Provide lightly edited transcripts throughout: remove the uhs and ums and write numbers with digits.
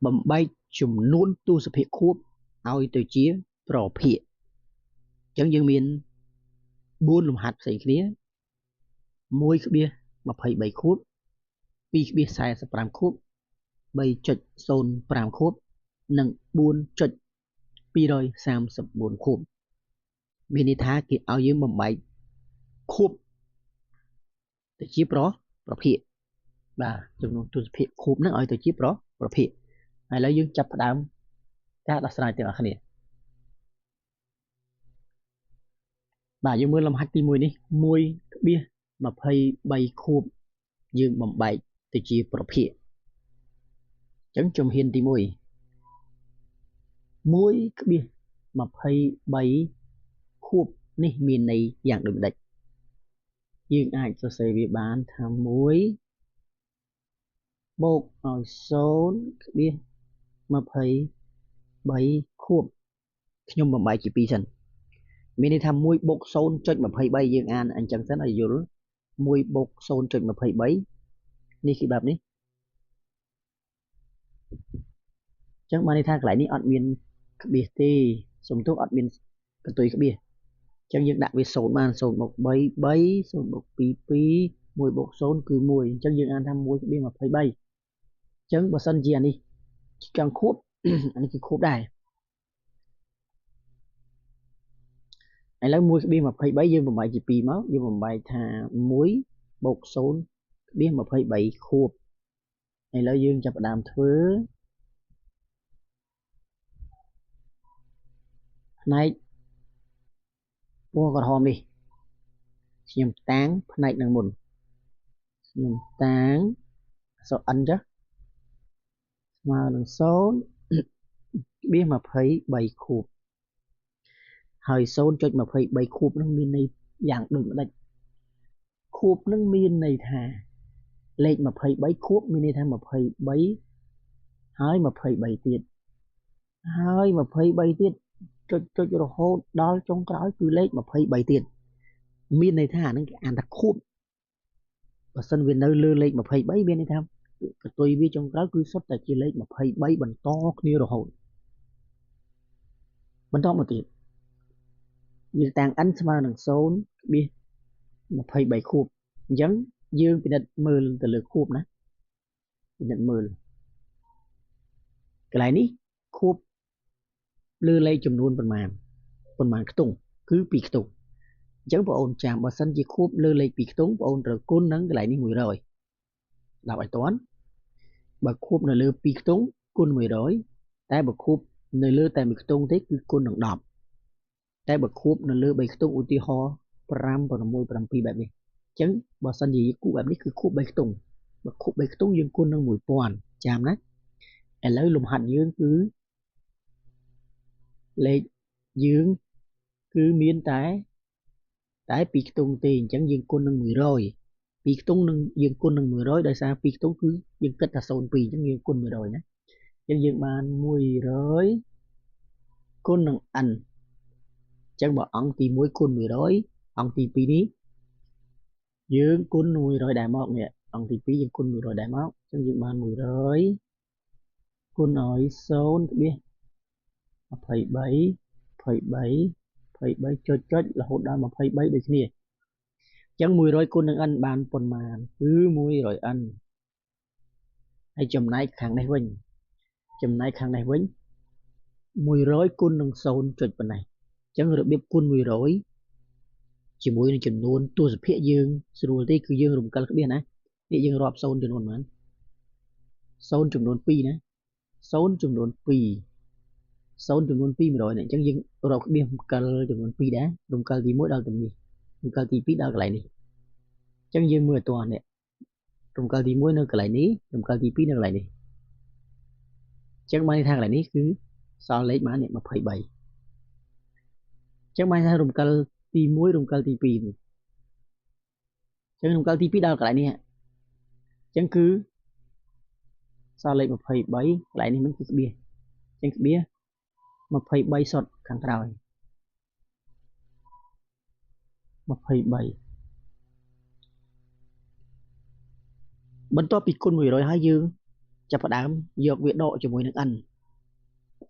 បំបែកចំនួនទស្សភាគខួបឲ្យទៅជាប្រភេទអញ្ចឹងយើងមាន4លំហាត់ផ្សេងគ្នា1.23ខួប2.45ខួប3.05ខួបនិង4.234ខួបមានន័យថាគេឲ្យយើងបំបែកខួបទៅជាប្រភេទបាទចំនួនទស្សភាគខួបហ្នឹងឲ្យទៅជាប្រភេទឥឡូវយើងចាប់ផ្ដើមការដោះស្រាយទាំងអស់គ្នាបាទយើងមើលលំហាត់ទី1នេះ1.23ខួបយើងបំបែកទៅជាប្រភេទអញ្ចឹងជំហានទី1 1.23ខួបនេះមានន័យយ៉ាងដូចម្ដេចយើងអាចសរសេរវាបានថា1បូកឲ្យ 0.23 ខួបខ្ញុំបំបែកជា2សិនមានន័យថា1បូក 0.23 យើងអានអញ្ចឹងសិនឲ្យយល់1បូក 0.23 នេះគឺបែបនេះអញ្ចឹងបានន័យថាកន្លែងនេះអត់មានក្បៀសទេសំទោសអត់មានកន្ទុយក្បៀសអញ្ចឹងយើងដាក់វា0បាន0បូក3 3 0បូក2 2 1បូក0គឺ1អញ្ចឹងយើងអានថា1.23អញ្ចឹងបើសិនជាអានេះចង់ខួបអានេះគឺខួបដែរឥឡូវ 1.23 យើងបំបែកជា2មកយើងបំបែកថា1បូក 0.23 ខួបឥឡូវយើងចាប់ផ្ដើមធ្វើផ្នែកពណ៌ក្រហមនេះខ្ញុំតាំងផ្នែកនឹងមុនខ្ញុំតាំងអក្សរ n ចុះស្មើនឹង 0.23 ខួបហើយ 0.23 ខួបនឹងមានន័យយ៉ាងដូចម្ដេចខួបនឹងមានន័យថាលេខ23ខួបមានន័យថា23ហើយ23ទៀតហើយ23ទៀតចុចរហូតដល់ចុងក្រោយគឺលេខ23ទៀតមានន័យថាអានឹងគេអានថាខួបបើសិនវានៅលើលេខ23មានន័យថាកតុយវាចុងក្រោយគឺសុទ្ធតែជាលេខ23បន្តគ្នារហូតបន្តមកទៀតយើងតាំង n ស្មើនឹង 0.23 ខួបអញ្ចឹងយើងពិនិត្យមើលទៅលើខួបណាពិនិត្យមើលកន្លែងនេះខួបលើលេខចំនួនប៉ុន្មានខ្ទង់គឺ2ខ្ទង់អញ្ចឹងបងអូនចាំបើសិនជាខួបលើលេខ2ខ្ទង់បងអូនត្រូវគុណនឹងកន្លែងនេះ100ដល់ឲ្យតាន់បើខួបនៅលើ2ខ្ទង់គុណ100តែបើខួបនៅលើតែ1ខ្ទង់ទេគឺគុណនឹង10តែបើខួបនៅលើ3ខ្ទង់ឧទាហរណ៍5 6 7បែបនេះអញ្ចឹងបើសិនជាគូបែបនេះគឺខួប3ខ្ទង់បើខួប3ខ្ទង់យើងគុណនឹង1000ចាំណាឥឡូវលំហាត់យើងគឺលេខយើងគឺមានតែ2ខ្ទង់ទេអញ្ចឹងយើងគុណនឹង100 2ខ្ទង់នឹងយើងគុណនឹង100ដោយសារ2ខ្ទង់គឺយើងគិតថា02អញ្ចឹងយើងគុណ100ណាអញ្ចឹងយើងបាន100គុណនឹង n អញ្ចឹងបើអង្គទី1គុណ100អង្គទី2នេះយើងគុណ100ដែរមកនេះអង្គទី2យើងគុណ100ដែរមកអញ្ចឹងយើងបាន100គុណឲ្យ 0.23 ចុចរហូតដល់23ដូចគ្នាអញ្ចឹង100គុណនឹង n បានប៉ុន្មានគឺ100n ហើយចំណែកខាងនេះវិញ100គុណនឹង0ចុចប៉ុណ្ណេះអញ្ចឹងរបៀបគុណ100ជាមួយនឹងចំនួនទស្សភាគយើងស្រួលទេគឺយើងរំកិលក្បៀសណានេះយើងរាប់0ចំនួនប៉ុន្មាន0ចំនួន2ណា0ចំនួន2 0ចំនួន2 100នេះអញ្ចឹងយើងរកក្បៀសរំកិលចំនួន2ដែររំកិលទី1ដល់ទីនេះរំកិលទី2ដល់កន្លែងនេះអញ្ចឹងយើងមើលឲ្យតោះនេះរំកិលទី1នៅកន្លែងនេះរំកិលទី2នៅកន្លែងនេះអញ្ចឹងបានន័យថាកន្លែងនេះគឺសល់លេខបាននេះ23អញ្ចឹងបានថារំកិលទី1រំកិលទី2អញ្ចឹងរំកិលទី2ដល់កន្លែងនេះអញ្ចឹងគឺសល់លេខ23កន្លែងនេះមិនគឺក្បៀសអញ្ចឹងក្បៀស23សុទ្ធខាងក្រោយ23បន្ទាប់ពីគុណ100ហើយយើង ចាប់ផ្ដើមយកវាដកជាមួយនឹង n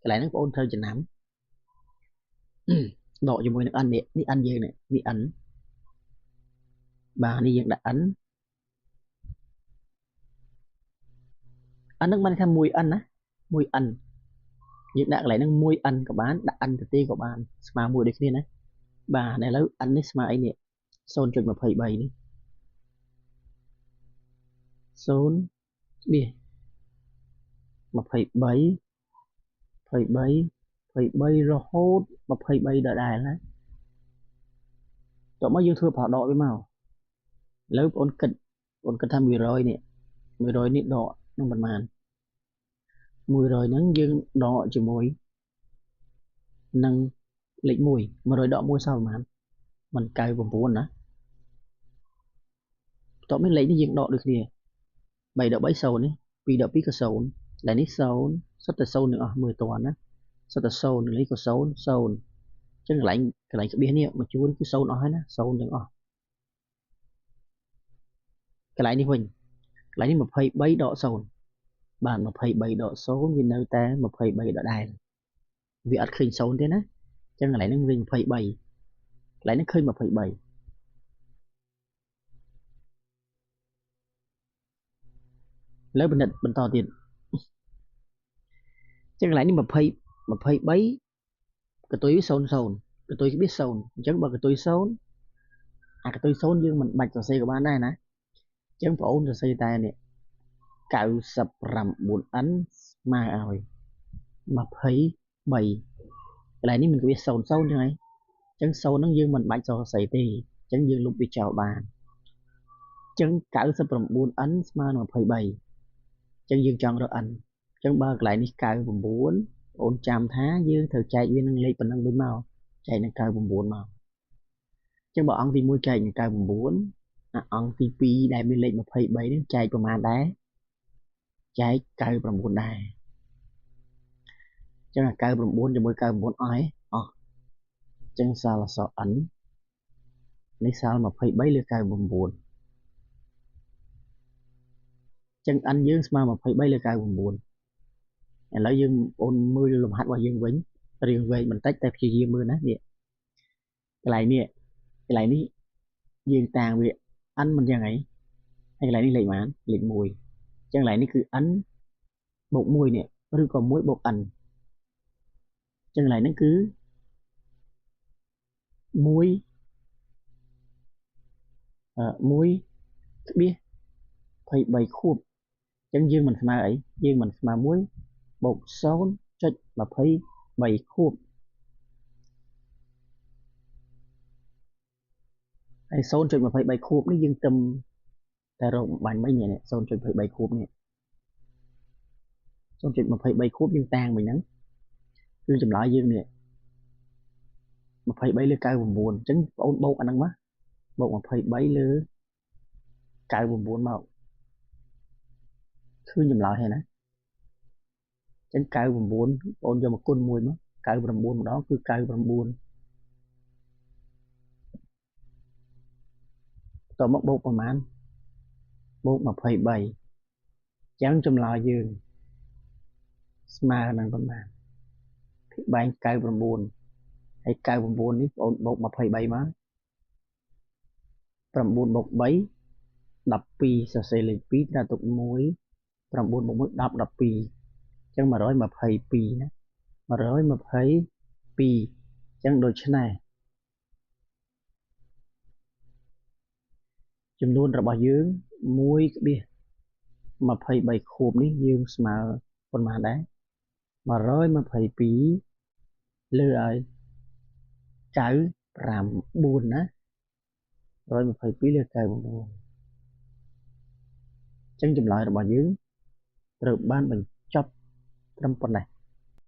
កន្លែងហ្នឹងបងអូនត្រូវចំណាំដកជាមួយនឹង n នេះ n យើងនេះ n បាទនេះយើងដាក់ n ហ្នឹងបានថា 1n ណា 1n យើងដាក់កន្លែងហ្នឹង 1n ក៏បានដាក់ n ទៅទេក៏បានស្មើមួយដូចគ្នាណាបាទឥឡូវ n នេះស្មើអីនេះ 0.23 នេះ 0 នេះ 23 រហូត 23 ដដែលណាតោះមកយើងធ្វើប្រដកវាមកឥឡូវបងគិតថា 100 នេះ 100 នេះដកនឹងប៉ុន្មាន 100 ហ្នឹងយើងដកជាមួយនឹងលេខ1 100 ដក 1 សល់ប៉ុន្មានมัน99ណាតោះមានលេខនេះយើងដកដូចគ្នា3 ដក 3 0នេះ2 ដក 2 ក៏ 0ដែលនេះ 0 សុទ្ធតែ 0 ទាំងអស់មើលតណាសុទ្ធតែ 0 នេះក៏ 0 0 អញ្ចឹងកន្លែងក្បៀសនេះមកជួនគឺ 0 អស់ហើយណា 0 ទាំងអស់កន្លែងនេះវិញកន្លែងនេះ 23 ដក 0 បាទ 23 ដក 0 វានៅតែ 23 ដដែលវាអត់ឃើញ 0 ទេណាអញ្ចឹងកន្លែងហ្នឹងវិញ 23 កន្លែងហ្នឹងឃើញ 23 លើពិនិត្យបន្តទៀតអញ្ចឹងកន្លែងនេះ 23 កតុយវា 00 កតុយវា 0 អញ្ចឹងបើកតុយ 0 អាកតុយ 0 យើងមិនបាច់សរសេរក៏បានដែរណាអញ្ចឹងបងអូនសរសេរតែនេះ 99n ស្មើឲ្យ 23 កន្លែងនេះមិនវា 00 ចឹងហើយអញ្ចឹង 0 ហ្នឹងយើងមិនបាច់សរសេរទេអញ្ចឹងយើងលុបវាចោលបានអញ្ចឹង 99n ស្មើនឹង 23 អញ្ចឹងយើងចង់រក n អញ្ចឹងបើកន្លែងនេះ 99 បងអូនចាំថាយើងត្រូវចែកវានឹងលេខប៉ុណ្ណឹងវិញមកចែកនឹង99មកអញ្ចឹងបើអង្គទី1ចែកនឹង99អាអង្គទី2ដែលមានលេខ23នេះចែកប្រមាណដែរចែក99ដែរអញ្ចឹង99ជាមួយ99អស់ហើយអស់អញ្ចឹងសល់អក្សរ n នេះសល់23លើ99ចឹង n យើងស្មើ23លើ99ឥឡូវយើងអូនមើលលំហាត់របស់យើងវិញរៀងវែងបន្តិចតែព្យាយាមមើលណានេះកន្លែងនេះយើងតាំងវា n មិនយ៉ាងអីហើយកន្លែងនេះលេខប៉ុន្មានលេខ1អញ្ចឹងកន្លែងនេះគឺ n បូក1នេះឬក៏1បូក n អញ្ចឹងកន្លែងហ្នឹងគឺ1 ក្បៀស23ខួបអញ្ចឹងយើងមិនស្មើអីយើងមិនស្មើ1បូក 0.23 ខួបហើយ 0.23 ខួបនេះយើងទឹមតែរកបាញ់មិញនេះ 0.23 ខួបនេះ 0.23 ខួបយើងតាំងមិញហ្នឹងគឺចម្លើយយើងនេះ23លើ99អញ្ចឹងបងអូនបូកអាហ្នឹងមកបូក23លើ99មកឃើញចម្លើយហើយណាអញ្ចឹង99បងអូនយកមកគុណមួយមក99ម្ដងគឺ99តមកបូកប្រមាណបូក23អញ្ចឹងចម្លើយយើងស្មើនឹងប្រមាណភាគបែង99ហើយ99នេះបងអូនបូក23មក9បូក3 12សរសេរលេខ2ដាក់ទុក1 9បូក1 10 12អញ្ចឹង122ណា122អញ្ចឹងដូច្នេះចំនួនរបស់យើង1ក្បៀស23ខួបនេះយើងស្មើប៉ុន្មានដែរ122លើឲ្យ99ណា122លើ99អញ្ចឹងចម្លើយរបស់យើងត្រូវបានបញ្ចប់ត្រឹមប៉ុណ្ណេះ